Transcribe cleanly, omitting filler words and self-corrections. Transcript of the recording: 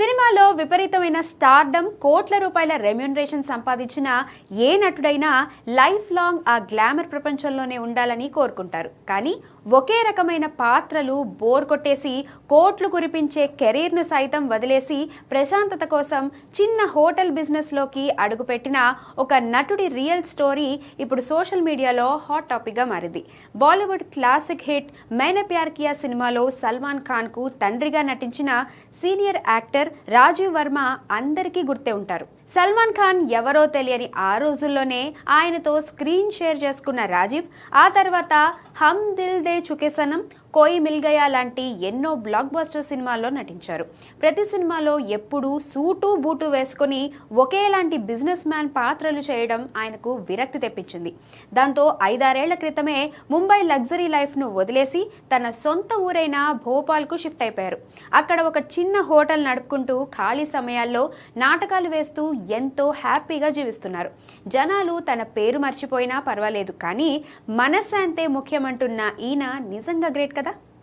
సినిమాలో విపరీతమైన స్టార్డమ్, కోట్ల రూపాయల రెమ్యూనరేషన్ సంపాదించిన ఏ నటుడైనా లైఫ్ లాంగ్ ఆ గ్లామర్ ప్రపంచంలోనే ఉండాలని కోరుకుంటారు. కానీ ఒకే రకమైన పాత్రలు బోర్ కొట్టేసి కోట్లు కురిపించే కెరీర్ను సైతం వదిలేసి ప్రశాంతత కోసం చిన్న హోటల్ బిజినెస్లోకి అడుగుపెట్టిన ఒక నటుడి రియల్ స్టోరీ ఇప్పుడు సోషల్ మీడియాలో హాట్ టాపిక్గా మారింది. బాలీవుడ్ క్లాసిక్ హిట్ మైనే ప్యార్ కియా సినిమాలో సల్మాన్ ఖాన్కు తండ్రిగా నటించిన సీనియర్ యాక్టర్ రాజీవ్ వర్మ అందరికీ గుర్తే ఉంటారు. సల్మాన్ ఖాన్ ఎవరో తెలియని ఆ రోజుల్లోనే ఆయనతో స్క్రీన్ షేర్ చేసుకున్న రాజీవ్ ఆ తర్వాత హమ్ దిల్ దే చుకే సనం, కోయి మిల్ గయా లాంటి ఎన్నో బ్లాక్ బస్టర్ సినిమాల్లో నటించారు. ప్రతి సినిమాలో ఎప్పుడూ సూటు బూటు వేసుకుని ఒకేలాంటి బిజినెస్ మ్యాన్ పాత్రలు చేయడం ఆయనకు విరక్తి తెప్పించింది. దాంతో 5-6 ఏళ్ల క్రితమే ముంబై లగ్జరీ లైఫ్ను వదిలేసి తన సొంత ఊరైన భోపాల్కు షిఫ్ట్ అయిపోయారు. అక్కడ ఒక చిన్న హోటల్ నడుపుకుంటూ ఖాళీ సమయాల్లో నాటకాలు వేస్తూ ఎంతో హ్యాపీగా జీవిస్తున్నారు. జనాలు తన పేరు మర్చిపోయినా పర్వాలేదు, కానీ మనశ్శాంతే ముఖ్యమంటున్న ఈయన నిజంగా గ్రేట్ కదా.